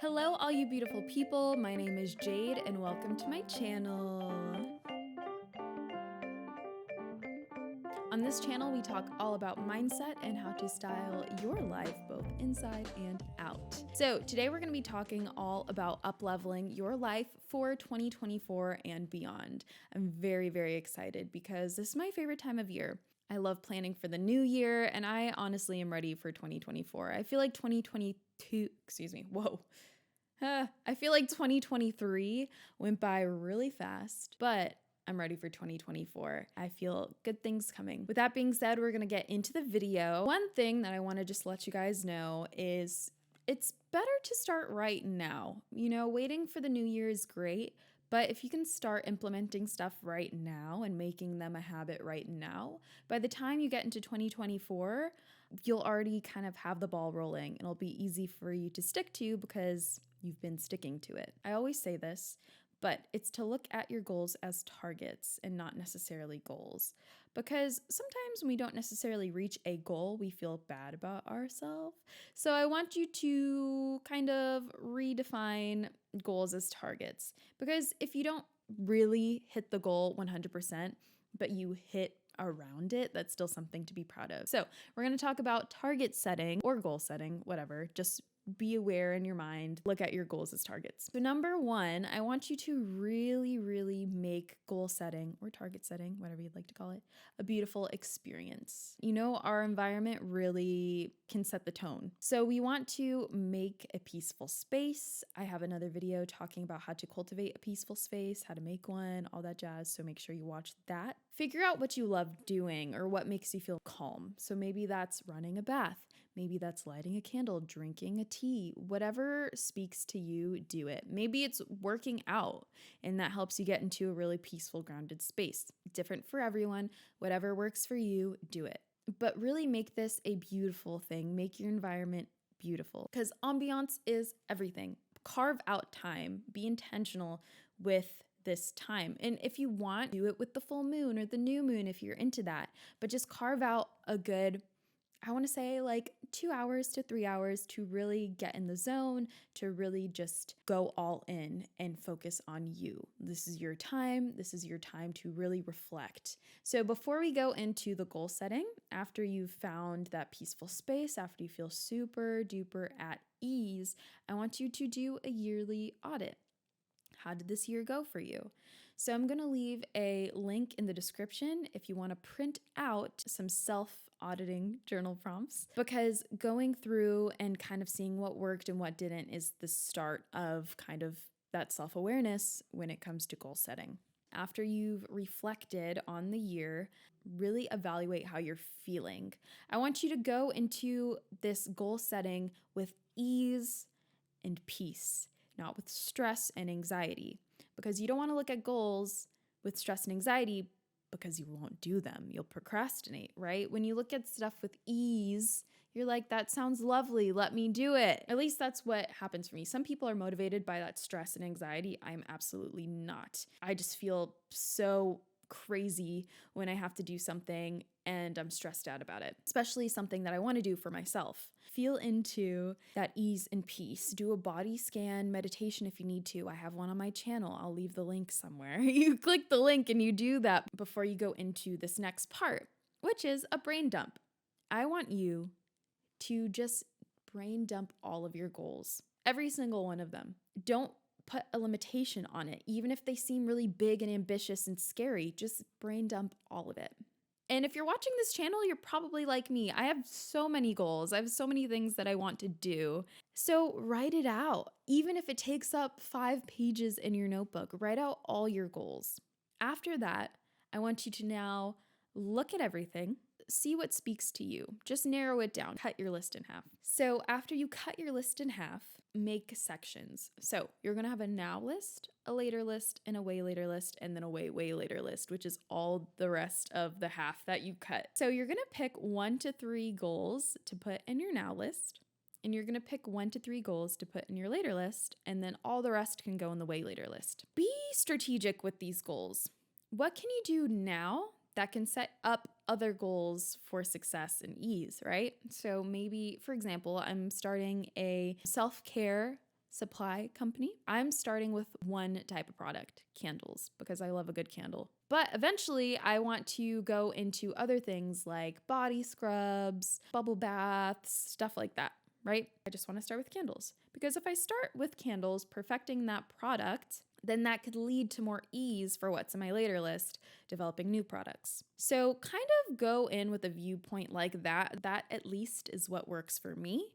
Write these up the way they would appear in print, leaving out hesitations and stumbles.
Hello, all you beautiful people. My name is Jade, and welcome to my channel. On this channel, we talk all about mindset and how to style your life both inside and out. So today we're going to be talking all about up-leveling your life for 2024 and beyond. I'm very, very excited because this is my favorite time of year. I love planning for the new year, and I honestly am ready for 2024. I feel like 2023 went by really fast, but I'm ready for 2024. I feel good things coming. With that being said, we're gonna get into the video. One thing that I wanna just let you guys know is it's better to start right now. You know, waiting for the new year is great, but if you can start implementing stuff right now and making them a habit right now, by the time you get into 2024, you'll already kind of have the ball rolling. It'll be easy for you to stick to because you've been sticking to it. I always say this, but it's to look at your goals as targets and not necessarily goals. Because sometimes when we don't necessarily reach a goal, we feel bad about ourselves. So I want you to kind of redefine goals as targets. Because if you don't really hit the goal 100%, but you hit around it, that's still something to be proud of. So we're going to talk about target setting or goal setting, whatever. Just be aware in your mind, look at your goals as targets. So number one, I want you to really make goal setting or target setting, whatever you'd like to call it, a beautiful experience. You know, our environment really can set the tone. So we want to make a peaceful space. I have another video talking about how to cultivate a peaceful space, how to make one, all that jazz. So make sure you watch that. Figure out what you love doing or what makes you feel calm. So maybe that's running a bath. Maybe that's lighting a candle, drinking a tea, whatever speaks to you, do it. Maybe it's working out and that helps you get into a really peaceful, grounded space. Different for everyone. Whatever works for you, do it. But really make this a beautiful thing. Make your environment beautiful because ambiance is everything. Carve out time. Be intentional with this time. And if you want, do it with the full moon or the new moon if you're into that. But just carve out a good, I want to say like 2 hours to 3 hours to really get in the zone, to really just go all in and focus on you. This is your time. This is your time to really reflect. So before we go into the goal setting, after you've found that peaceful space, after you feel super duper at ease, I want you to do a yearly audit. How did this year go for you? So I'm going to leave a link in the description if you want to print out some self-auditing journal prompts, because going through and kind of seeing what worked and what didn't is the start of kind of that self-awareness when it comes to goal setting. After you've reflected on the year, really evaluate how you're feeling. I want you to go into this goal setting with ease and peace, not with stress and anxiety, because you don't want to look at goals with stress and anxiety because you won't do them. You'll procrastinate, right? When you look at stuff with ease, you're like, that sounds lovely. Let me do it. At least that's what happens for me. Some people are motivated by that stress and anxiety. I'm absolutely not. I just feel so crazy when I have to do something and I'm stressed out about it, especially something that I want to do for myself. Feel into that ease and peace. Do a body scan meditation if you need to. I have one on my channel. I'll leave the link somewhere. You click the link and you do that before you go into this next part, which is a brain dump. I want you to just brain dump all of your goals, every single one of them. Don't put a limitation on it. Even if they seem really big and ambitious and scary, just brain dump all of it. And if you're watching this channel, you're probably like me. I have so many goals. I have so many things that I want to do. So write it out. Even if it takes up 5 pages in your notebook, write out all your goals. After that, I want you to now look at everything, see what speaks to you. Just narrow it down. Cut your list in half. So after you cut your list in half, make sections. So you're going to have a now list, a later list, and a way later list, and then a way later list, which is all the rest of the half that you cut. So you're going to pick 1 to 3 goals to put in your now list, and you're going to pick 1 to 3 goals to put in your later list, and then all the rest can go in the way later list. Be strategic with these goals. What can you do now that can set up other goals for success and ease, right? So maybe, for example, I'm starting a self-care supply company. I'm starting with one type of product, candles, because I love a good candle. But eventually I want to go into other things like body scrubs, bubble baths, stuff like that, right? I just want to start with candles because if I start with candles, perfecting that product, then that could lead to more ease for what's in my later list, developing new products. So kind of go in with a viewpoint like that. That at least is what works for me,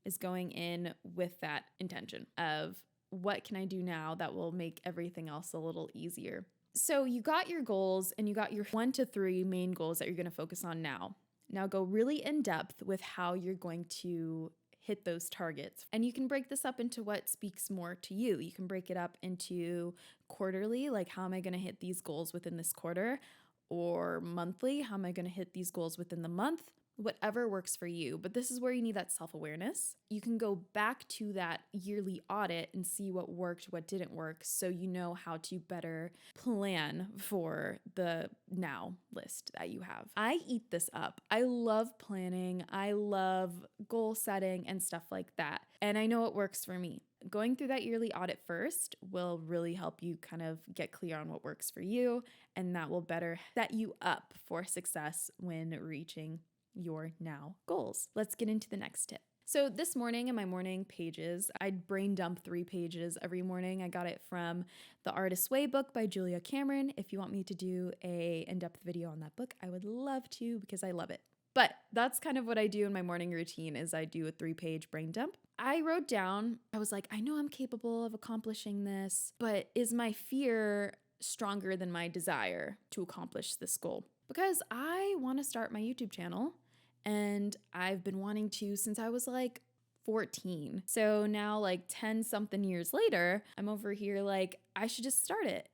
is going in with that intention of what can I do now that will make everything else a little easier. So you got your goals and you got your 1 to 3 main goals that you're going to focus on now. Now go really in depth with how you're going to hit those targets. And you can break this up into what speaks more to you. You can break it up into quarterly, like how am I going to hit these goals within this quarter? Or monthly, how am I going to hit these goals within the month? Whatever works for you. But this is where you need that self-awareness. You can go back to that yearly audit and see what worked, what didn't work, so you know how to better plan for the now list that you have. I eat this up. I love planning. I love goal setting and stuff like that. And I know it works for me. Going through that yearly audit first will really help you kind of get clear on what works for you, and that will better set you up for success when reaching your now goals. Let's get into the next tip. So this morning in my morning pages, I'd brain dump 3 pages every morning. I got it from The Artist's Way book by Julia Cameron. If you want me to do a in-depth video on that book, I would love to because I love it. But that's kind of what I do in my morning routine is I do a 3-page brain dump. I wrote down, I was like, I know I'm capable of accomplishing this, but is my fear stronger than my desire to accomplish this goal? Because I want to start my YouTube channel and I've been wanting to since I was like 14. So now like 10 something years later, I'm over here like, I should just start it.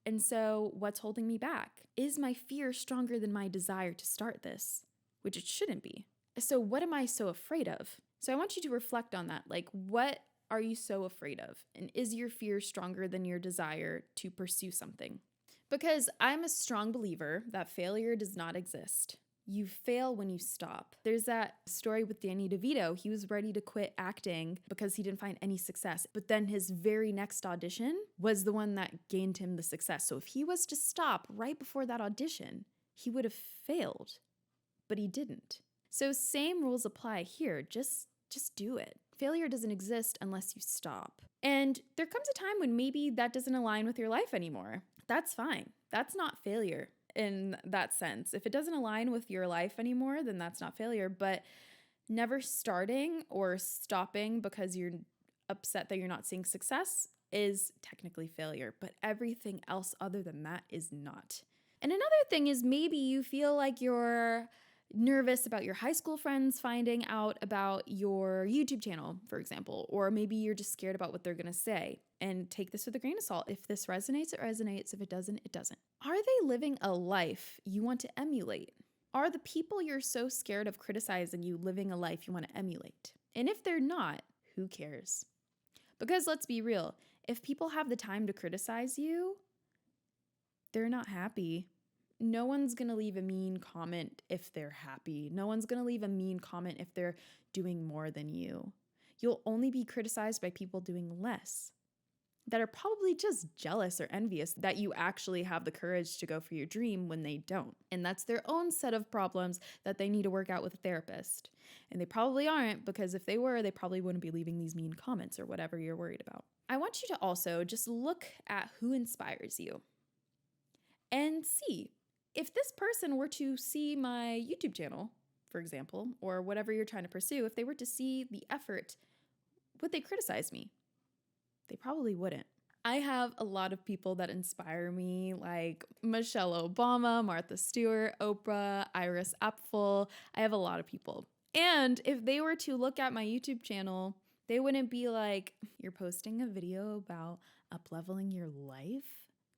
And so what's holding me back? Is my fear stronger than my desire to start this? Which it shouldn't be. So what am I so afraid of? So I want you to reflect on that. Like, what are you so afraid of? And is your fear stronger than your desire to pursue something? Because I'm a strong believer that failure does not exist. You fail when you stop. There's that story with Danny DeVito. He was ready to quit acting because he didn't find any success. But then his very next audition was the one that gained him the success. So if he was to stop right before that audition, he would have failed. But he didn't. So same rules apply here. Just do it. Failure doesn't exist unless you stop. And there comes a time when maybe that doesn't align with your life anymore. That's fine. That's not failure in that sense. If it doesn't align with your life anymore, then that's not failure. But never starting or stopping because you're upset that you're not seeing success is technically failure. But everything else other than that is not. And another thing is maybe you feel like you're nervous about your high school friends finding out about your YouTube channel, for example, or maybe you're just scared about what they're going to say. And take this with a grain of salt. If this resonates, it resonates. If it doesn't, it doesn't. Are they living a life you want to emulate? Are the people you're so scared of criticizing you living a life you want to emulate? And if they're not, who cares? Because let's be real, if people have the time to criticize you, they're not happy. No one's going to leave a mean comment if they're happy. No one's going to leave a mean comment if they're doing more than you. You'll only be criticized by people doing less, that are probably just jealous or envious that you actually have the courage to go for your dream when they don't. And that's their own set of problems that they need to work out with a therapist. And they probably aren't, because if they were, they probably wouldn't be leaving these mean comments or whatever you're worried about. I want you to also just look at who inspires you and see if this person were to see my YouTube channel, for example, or whatever you're trying to pursue, if they were to see the effort, would they criticize me? They probably wouldn't. I have a lot of people that inspire me, like Michelle Obama, Martha Stewart, Oprah, Iris Apfel. I have a lot of people. And if they were to look at my YouTube channel, they wouldn't be like, you're posting a video about up-leveling your life?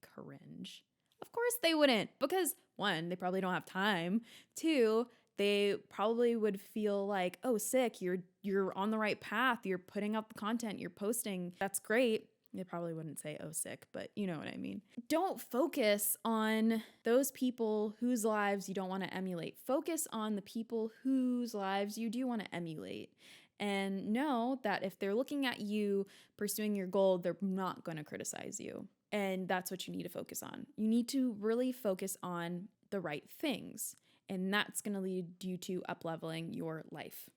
Cringe. Of course they wouldn't, because 1, they probably don't have time. 2, they probably would feel like, oh, sick, you're on the right path, you're putting up the content, you're posting, that's great. They probably wouldn't say, oh, sick, but you know what I mean. Don't focus on those people whose lives you don't want to emulate. Focus on the people whose lives you do want to emulate. and know that if they're looking at you pursuing your goal, they're not going to criticize you. And that's what you need to focus on. You need to really focus on the right things, and that's going to lead you to up-leveling your life.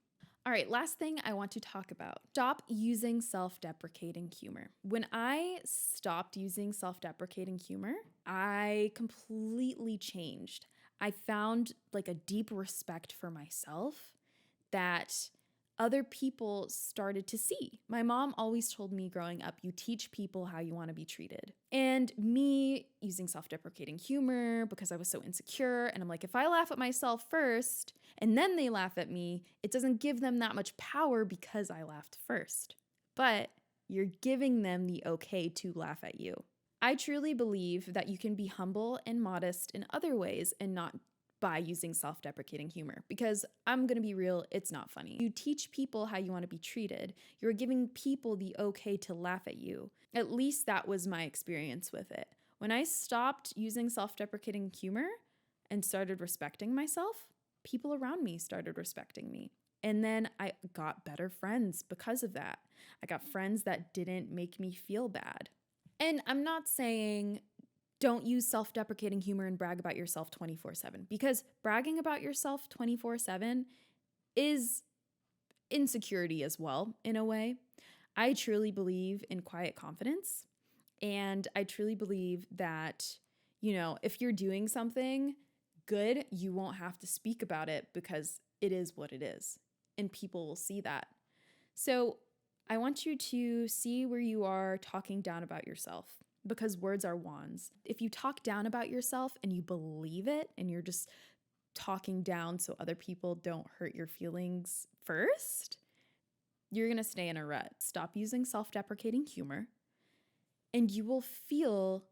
All right, last thing I want to talk about. Stop using self-deprecating humor. When I stopped using self-deprecating humor, I completely changed. I found like a deep respect for myself that other people started to see. My mom always told me growing up, you teach people how you want to be treated. And me using self-deprecating humor because I was so insecure, and I'm like, if I laugh at myself first and then they laugh at me, it doesn't give them that much power because I laughed first. But you're giving them the okay to laugh at you. I truly believe that you can be humble and modest in other ways and not by using self-deprecating humor, because I'm going to be real, it's not funny. You teach people how you want to be treated. You're giving people the okay to laugh at you. At least that was my experience with it. When I stopped using self-deprecating humor and started respecting myself, people around me started respecting me. And then I got better friends because of that. I got friends that didn't make me feel bad. And I'm not saying don't use self-deprecating humor and brag about yourself 24/7, because bragging about yourself 24/7 is insecurity as well, in a way. I truly believe in quiet confidence, and I truly believe that, if you're doing something good, you won't have to speak about it because it is what it is, and people will see that. So I want you to see where you are talking down about yourself, because words are wands. If you talk down about yourself and you believe it and you're just talking down so other people don't hurt your feelings first, you're going to stay in a rut. Stop using self-deprecating humor and you will feel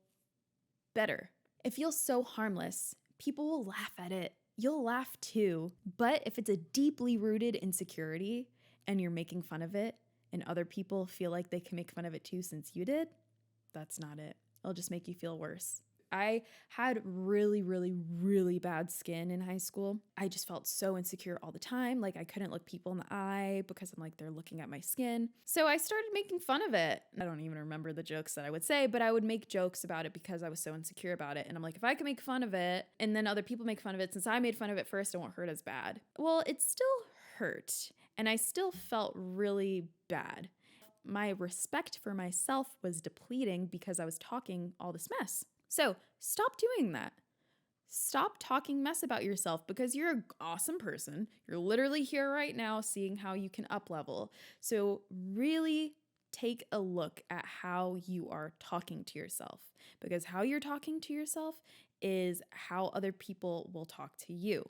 better. It feels so harmless. People will laugh at it. You'll laugh too. But if it's a deeply rooted insecurity and you're making fun of it and other people feel like they can make fun of it too since you did, that's not it. It'll just make you feel worse. I had really, really, really bad skin in high school. I just felt so insecure all the time. Like I couldn't look people in the eye because I'm like, they're looking at my skin. So I started making fun of it. I don't even remember the jokes that I would say, but I would make jokes about it because I was so insecure about it. And I'm like, if I can make fun of it and then other people make fun of it, since I made fun of it first, it won't hurt as bad. Well, it still hurt. And I still felt really bad. My respect for myself was depleting because I was talking all this mess. So stop doing that. Stop talking mess about yourself because you're an awesome person. You're literally here right now seeing how you can up level. So really take a look at how you are talking to yourself, because how you're talking to yourself is how other people will talk to you.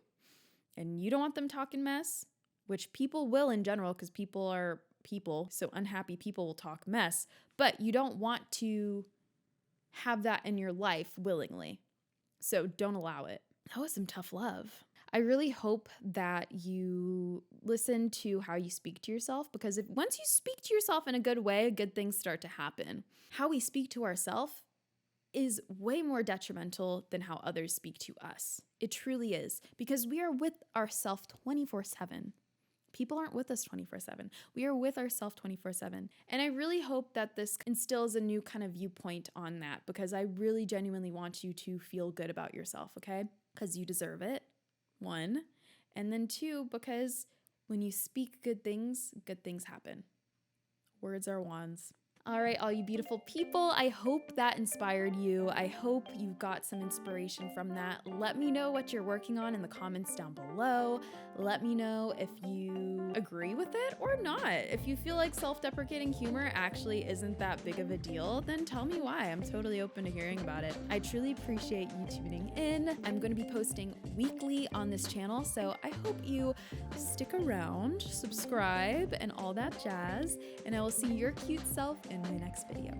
And you don't want them talking mess, which people will in general, because people are people, so unhappy people will talk mess, but you don't want to have that in your life willingly. So don't allow it. That was some tough love. I really hope that you listen to how you speak to yourself, because once you speak to yourself in a good way, good things start to happen. How we speak to ourselves is way more detrimental than how others speak to us. It truly is, because we are with ourselves 24/7. People aren't with us 24/7. We are with ourselves 24/7. And I really hope that this instills a new kind of viewpoint on that, because I really genuinely want you to feel good about yourself, okay? Because you deserve it, 1. And then 2, because when you speak good things happen. Words are wands. All right, all you beautiful people, I hope that inspired you. I hope you got some inspiration from that. Let me know what you're working on in the comments down below. Let me know if you agree with it or not. If you feel like self-deprecating humor actually isn't that big of a deal, then tell me why. I'm totally open to hearing about it. I truly appreciate you tuning in. I'm going to be posting weekly on this channel, so I hope you stick around, subscribe, and all that jazz, and I will see your cute self in my next video.